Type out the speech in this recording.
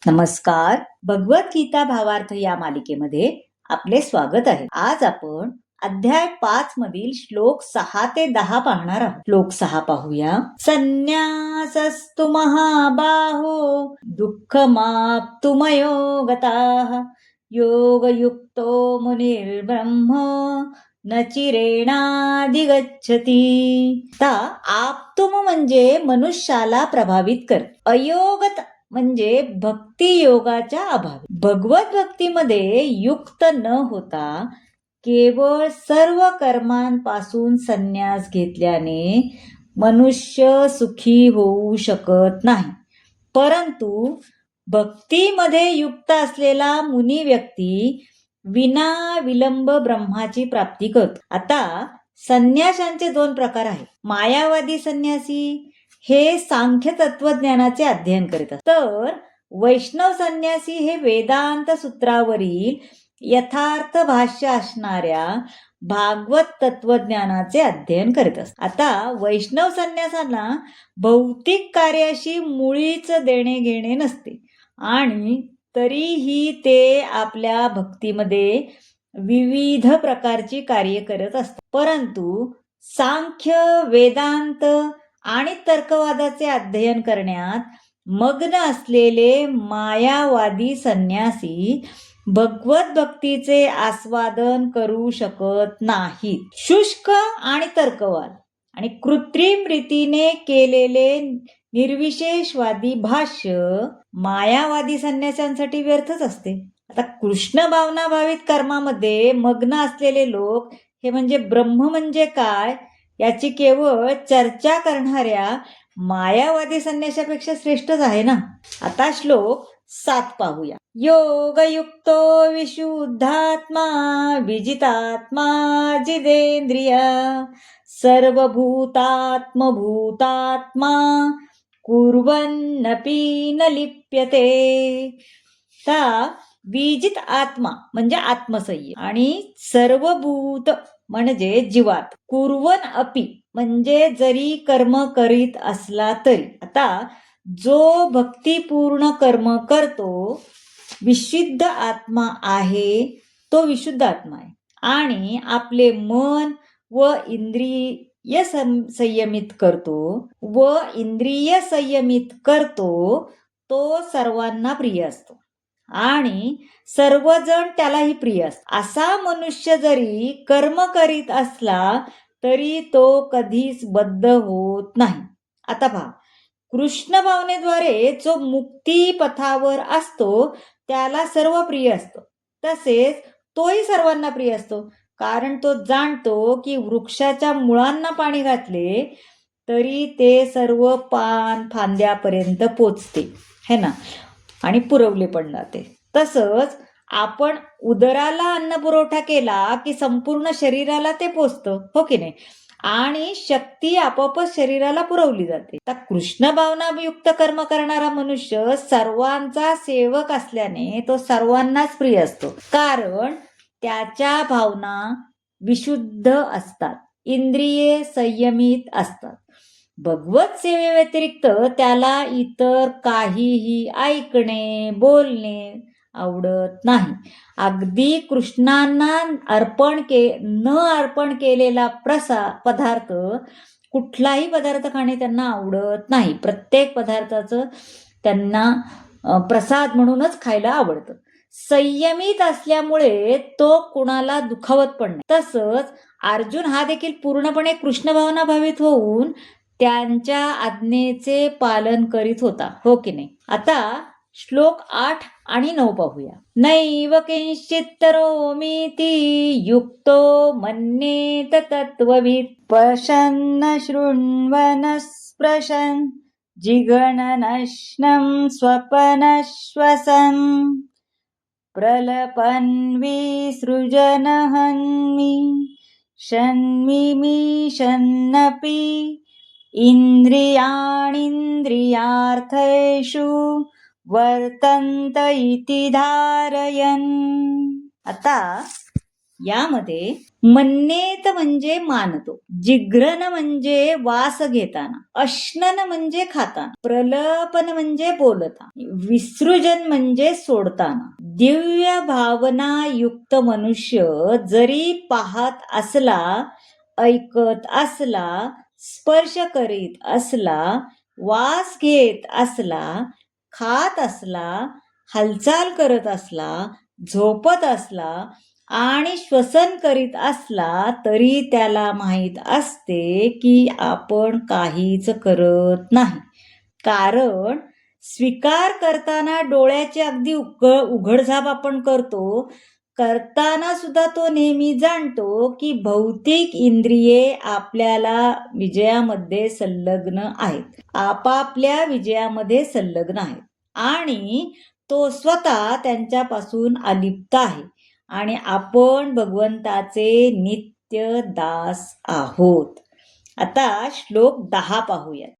नमस्कार. भगवद्गीता भावार्थ या मालिकेमध्ये आपले स्वागत आहे. आज आपण अध्याय 5 मधील श्लोक 6 ते 10 पाहणार आहोत. श्लोक 6 पाहूया. संन्यासस्तु महाबाहो दुःखमाप्तुमयो गताः योगयुक्तो मुनिर्ब्रह्म न चिरेणाधिगच्छति. आप्तुम म्हणजे मनुष्याला प्रभावित कर. अयोगत म्हणजे भक्ती योगाच्या अभावी. भगवत भक्तीमध्ये युक्त न होता केवळ सर्व कर्मांपासून संन्यास घेतल्याने मनुष्य सुखी होऊ शकत नाही. परंतु भक्तीमध्ये युक्त असलेला मुनी व्यक्ती विना विलंब ब्रह्माची प्राप्ती करतो. आता संन्याशांचे 2 प्रकार आहेत. मायावादी संन्यासी हे सांख्य तत्वज्ञानाचे अध्ययन करीत असतात, तर वैष्णव संन्यासी हे वेदांत सूत्रावरील यथार्थ भाष्य असणाऱ्या भागवत तत्वज्ञानाचे अध्ययन करीत असतात. आता वैष्णव संन्यासांना भौतिक कार्याशी मुळीच देणे घेणे नसते आणि तरीही ते आपल्या भक्तीमध्ये विविध प्रकारची कार्य करत असतात. परंतु सांख्य, वेदांत आणि तर्कवादाचे अध्ययन करण्यात मग्न असलेले मायावादी संन्यासी भगवत भक्तीचे आस्वादन करू शकत नाहीत. शुष्क आणि तर्कवाद आणि कृत्रिम रीतीने केलेले निर्विशेषवादी भाष्य मायावादी संन्याशांसाठी व्यर्थच असते. आता कृष्ण भावनाभावित कर्मामध्ये मग्न असलेले लोक हे म्हणजे ब्रह्म म्हणजे काय याची केवळ चर्चा करणाऱ्या मायावादी संन्याशापेक्षा श्रेष्ठच आहे ना. आता श्लोक 7 पाहूया. योगयुक्तो विशुद्धात्मा विजितात्मा जितेंद्रिया सर्वभूतात्मभूतात्मा कुर्वन्नपि न लिप्यते. विजित आत्मा म्हणजे आत्मसंयम आणि सर्वभूत म्हणजे जीवात, कुर्वन अपि म्हणजे जरी कर्म करीत असला तरी. आता जो भक्तिपूर्ण कर्म करतो विशुद्ध आत्मा आहे, तो विशुद्ध आत्मा आहे आणि आपले मन व इंद्रिय संयमित करतो तो सर्वांना प्रिय असतो आणि सर्वजण त्यालाही प्रिय असतो. असा मनुष्य जरी कर्म करीत असला तरी तो कधीच बद्ध होत नाही. आता पहा, कृष्ण भावनेद्वारे जो मुक्ती पथावर असतो त्याला सर्व प्रिय असतो. तसेच तोही सर्वांना प्रिय असतो, कारण तो जाणतो की वृक्षाच्या मुळांना पाणी घातले तरी ते सर्व पान फांद्यापर्यंत पोचते है ना, आणि पुरवले पण जाते. तसंच आपण उदराला अन्न पुरवठा केला की संपूर्ण शरीराला ते पोचतं, हो की नाही, आणि शक्ती आपोआपच शरीराला पुरवली जाते. तर कृष्ण भावनायुक्त कर्म करणारा मनुष्य सर्वांचा सेवक असल्याने तो सर्वांनाच प्रिय असतो, कारण त्याच्या भावना विशुद्ध असतात, इंद्रिये संयमित असतात. भगवत सेवेव्यतिरिक्त त्याला इतर काहीही ऐकणे, बोलणे आवडत नाही. अगदी कृष्णांना न अर्पण केलेला पदार्थ, कुठलाही पदार्थ खाणे त्यांना आवडत नाही. प्रत्येक पदार्थाचं त्यांना प्रसाद म्हणूनच खायला आवडतं. संयमित असल्यामुळे तो कुणाला दुखावत पण नाही. तसंच अर्जुन हा देखील पूर्णपणे कृष्ण भावना भावित होऊन त्यांच्या आज्ञेचे पालन करीत होता, हो की नाही. आता श्लोक 8 आणि 9 पाहूया. नैव किंचित् करोमीति युक्तो मन्येत तत्त्ववित् पश्यन् शृण्वन् स्पृशन् जिगणनश्नं स्वपनश्वसन् प्रलपन् विसृजन् हन्मि शन्मिषन्नपि इंद्रियाणींद्रियार्थेषु वर्तन्त इति धारयन्. आता यामध्ये मन्येत म्हणजे मानतो, जिघ्रन म्हणजे वास घेताना, अश्नन म्हणजे खाताना, प्रलपन म्हणजे बोलताना, विसृजन म्हणजे सोडताना. दिव्य भावना युक्त मनुष्य जरी पाहत असला, ऐकत असला, स्पर्श करीत असला, वास घेत असला, खात असला, हालचाल करत असला, झोपत असला आणि श्वसन करीत असला तरी त्याला माहीत असते की आपण काहीच करत नाही. कारण स्वीकार करताना डोळ्याची अगदी उघडझाप आपण करतो, करताना सुद्धा तो नेहमी जाणतो की भौतिक इंद्रिये आपल्याला विजयामध्ये संलग्न आहेत, आपापल्या विजयामध्ये संलग्न आहेत आणि तो स्वतः त्यांच्यापासून अलिप्त आहे आणि आपण भगवंताचे नित्य दास आहोत. आता श्लोक 10 पाहूयात.